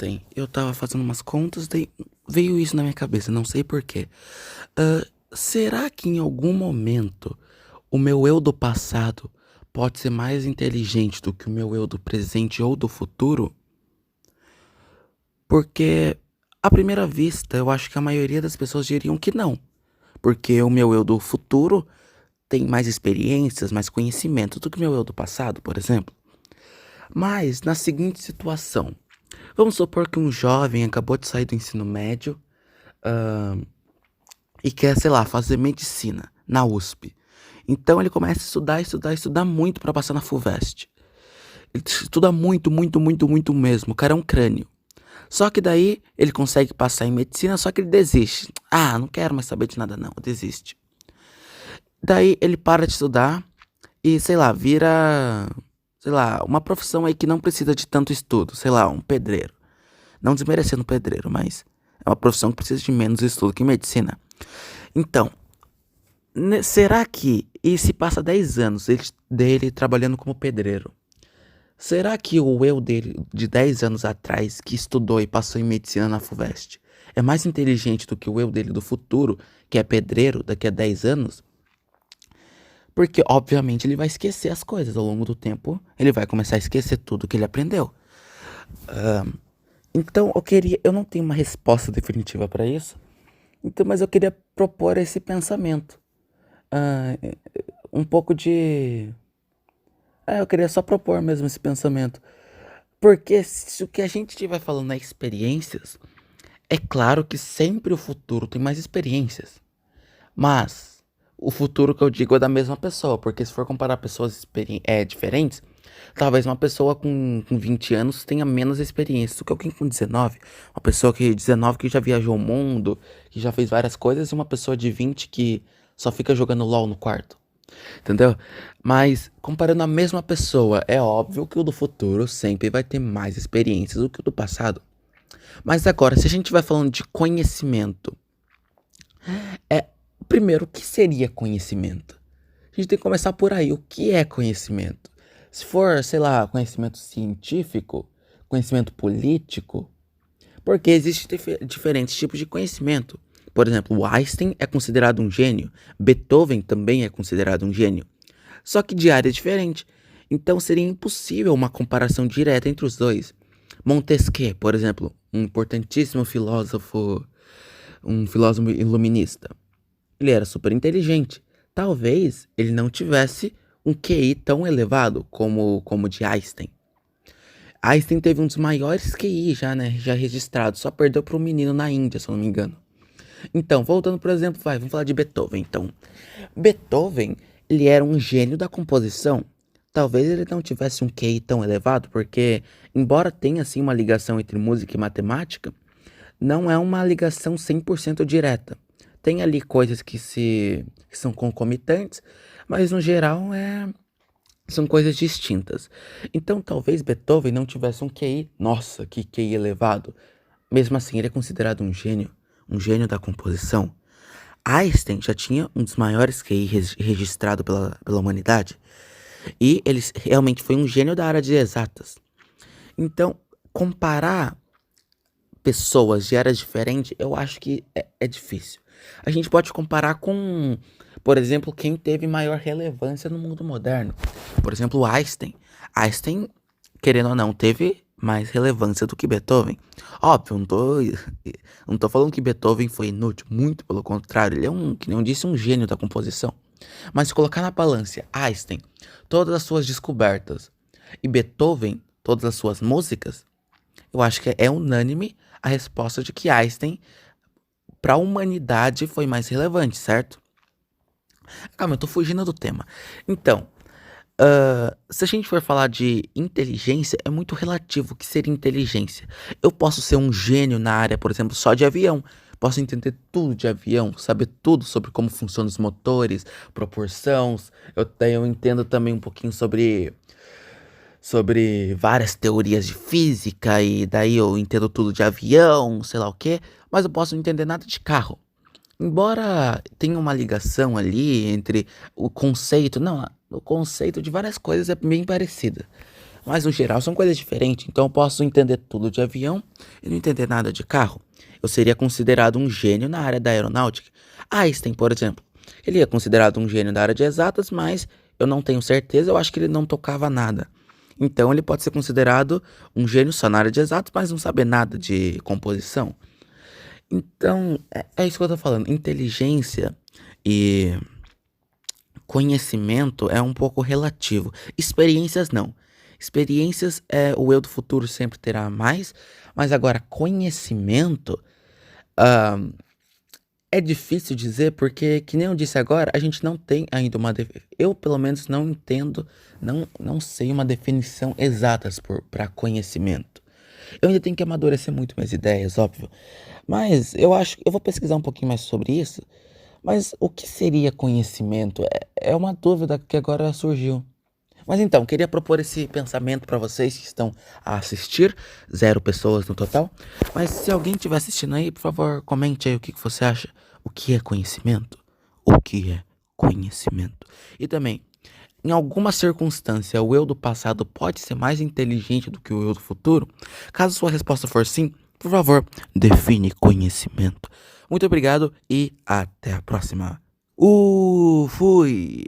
Ontem eu tava fazendo umas contas, daí veio isso na minha cabeça, não sei por quê. Será que em algum momento o meu eu do passado pode ser mais inteligente do que o meu eu do presente ou do futuro? Porque, à primeira vista, eu acho que a maioria das pessoas diriam que não. Porque o meu eu do futuro tem mais experiências, mais conhecimento do que o meu eu do passado, por exemplo. Mas, na seguinte situação, vamos supor que um jovem acabou de sair do ensino médio e quer, sei lá, fazer medicina na USP. Então ele começa a estudar, estudar, estudar muito pra passar na FUVEST. Ele estuda muito, muito, muito, muito mesmo. O cara é um crânio. Só que daí ele consegue passar em medicina, só que ele desiste. Ah, não quero mais saber de nada não, desiste. Daí ele para de estudar e, sei lá, vira, sei lá, uma profissão aí que não precisa de tanto estudo, sei lá, um pedreiro. Não desmerecendo o pedreiro, mas é uma profissão que precisa de menos estudo que medicina. Então, será que, e se passa 10 anos dele trabalhando como pedreiro, será que o eu dele de 10 anos atrás, que estudou e passou em medicina na FUVEST, é mais inteligente do que o eu dele do futuro, que é pedreiro daqui a 10 anos? Porque, obviamente, ele vai esquecer as coisas ao longo do tempo, ele vai começar a esquecer tudo que ele aprendeu. Então, eu não tenho uma resposta definitiva para isso, então, mas eu queria propor esse pensamento. Ah, um pouco de. Eu queria só propor mesmo esse pensamento. Porque se o que a gente estiver falando é experiências, é claro que sempre o futuro tem mais experiências. Mas o futuro que eu digo é da mesma pessoa, porque se for comparar pessoas diferentes, talvez uma pessoa com 20 anos tenha menos experiência do que alguém com 19. Uma pessoa que 19 que já viajou o mundo, que já fez várias coisas, e uma pessoa de 20 que só fica jogando LOL no quarto. Entendeu? Mas comparando a mesma pessoa, é óbvio que o do futuro sempre vai ter mais experiências do que o do passado. Mas agora, se a gente vai falando de conhecimento, é primeiro o que seria conhecimento? A gente tem que começar por aí. O que é conhecimento? Se for, sei lá, conhecimento científico, conhecimento político, porque existem diferentes tipos de conhecimento. Por exemplo, o Einstein é considerado um gênio, Beethoven também é considerado um gênio, só que de área diferente. Então seria impossível uma comparação direta entre os dois. Montesquieu, por exemplo, um importantíssimo filósofo, um filósofo iluminista, ele era super inteligente. Talvez ele não tivesse um QI tão elevado como o de Einstein. Einstein teve um dos maiores QI já, né, já registrados, só perdeu para um menino na Índia, se eu não me engano. Então, voltando por exemplo, vamos falar de Beethoven, então. Beethoven, ele era um gênio da composição. Talvez ele não tivesse um QI tão elevado, porque, embora tenha assim uma ligação entre música e matemática, não é uma ligação 100% direta. Tem ali coisas que são concomitantes, mas no geral são coisas distintas. Então talvez Beethoven não tivesse um QI, nossa, que QI elevado. Mesmo assim, ele é considerado um gênio da composição. Einstein já tinha um dos maiores QI registrado pela humanidade. E ele realmente foi um gênio da área de exatas. Então, comparar pessoas de áreas diferentes, eu acho que é difícil. A gente pode comparar com, por exemplo, quem teve maior relevância no mundo moderno. Por exemplo, Einstein. Einstein, querendo ou não, teve mais relevância do que Beethoven. Óbvio, não tô falando que Beethoven foi inútil, muito pelo contrário, ele é que nem eu disse, um gênio da composição. Mas se colocar na balança Einstein, todas as suas descobertas, e Beethoven, todas as suas músicas, eu acho que é unânime a resposta de que Einstein, para a humanidade, foi mais relevante, certo? Calma, eu tô fugindo do tema. Então, se a gente for falar de inteligência, é muito relativo o que seria inteligência. Eu posso ser um gênio na área, por exemplo, só de avião. Posso entender tudo de avião, saber tudo sobre como funcionam os motores, proporções. Eu entendo também um pouquinho sobre várias teorias de física e daí eu entendo tudo de avião, sei lá o quê, mas eu posso não entender nada de carro. Embora tenha uma ligação ali entre o conceito, não, o conceito de várias coisas é bem parecida, Mas no geral são coisas diferentes, então eu posso entender tudo de avião e não entender nada de carro. Eu seria considerado um gênio na área da aeronáutica. Einstein, por exemplo, ele é considerado um gênio da área de exatas, mas eu não tenho certeza, eu acho que ele não tocava nada. Então ele pode ser considerado um gênio só na área de exatas, mas não saber nada de composição. Então, é isso que eu tô falando. Inteligência e conhecimento é um pouco relativo. Experiências não. Experiências é o eu do futuro sempre terá mais, mas agora conhecimento ah, é difícil dizer porque, que nem eu disse agora, a gente não tem ainda eu pelo menos não entendo, não sei uma definição exata para conhecimento. Eu ainda tenho que amadurecer muito minhas ideias, óbvio. Mas eu acho que eu vou pesquisar um pouquinho mais sobre isso. Mas o que seria conhecimento? É uma dúvida que agora surgiu. Mas então, queria propor esse pensamento para vocês que estão a assistir, 0 pessoas no total. Mas se alguém estiver assistindo aí, por favor, comente aí o que você acha. O que é conhecimento? O que é conhecimento? E também, em alguma circunstância, o eu do passado pode ser mais inteligente do que o eu do futuro? Caso sua resposta for sim, por favor, define conhecimento. Muito obrigado e até a próxima. Fui!